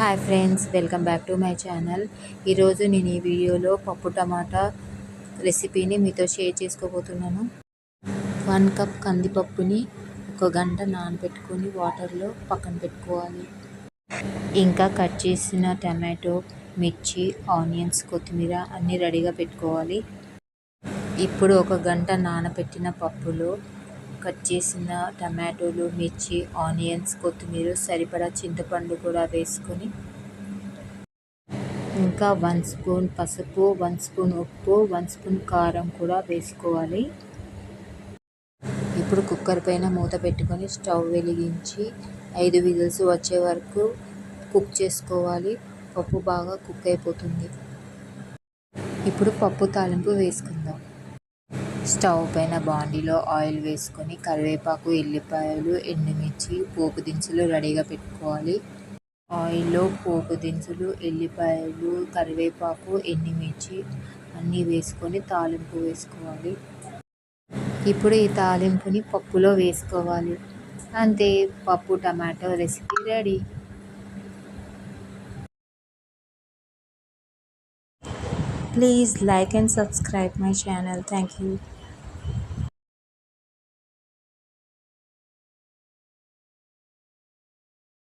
Hi friends, welcome back to my channel. ఈరోజు నేను ఈ వీడియోలో పప్పు టమాటా రెసిపీని మీతో షేర్ చేసుకోబోతున్నాను. 1 కప్ కందిపప్పుని 1 గంట నానబెట్టుకొని వాటర్లో పక్కన పెట్టుకోవాలి. ఇంకా కట్ చేసిన టమాటో, మిర్చి, ఆనియన్స్, కొత్తిమీర అన్నీ రెడీగా పెట్టుకోవాలి. ఇప్పుడు 1 గంట నానబెట్టిన పప్పులో కట్ చేసిన టమాటోలు, మిర్చి, ఆనియన్స్, కొత్తిమీర, సరిపడా చింతపండు కూడా వేసుకొని, ఇంకా 1 స్పూన్ పసుపు, 1 స్పూన్ ఉప్పు, 1 స్పూన్ కారం కూడా వేసుకోవాలి. ఇప్పుడు కుక్కర్ పైన మూత పెట్టుకొని స్టవ్ వెలిగించి 5 విజిల్స్ వచ్చే వరకు కుక్ చేసుకోవాలి. పప్పు బాగా కుక్ అయిపోతుంది. ఇప్పుడు పప్పు తాలింపు వేసుకుందాం. స్టవ్ పైన బాండీలో ఆయిల్ వేసుకొని కరివేపాకు, ఎల్లిపాయలు, ఎండుమిర్చి, పోపు దినుసులు రెడీగా పెట్టుకోవాలి. ఆయిల్లో పోపు దినుసులు, ఎల్లిపాయలు, కరివేపాకు, ఎండుమిర్చి అన్నీ వేసుకొని తాలింపు వేసుకోవాలి. ఇప్పుడు ఈ తాలింపుని పప్పులో వేసుకోవాలి. అంతే, పప్పు tomato recipe ready. Please like and subscribe my channel. Thank you.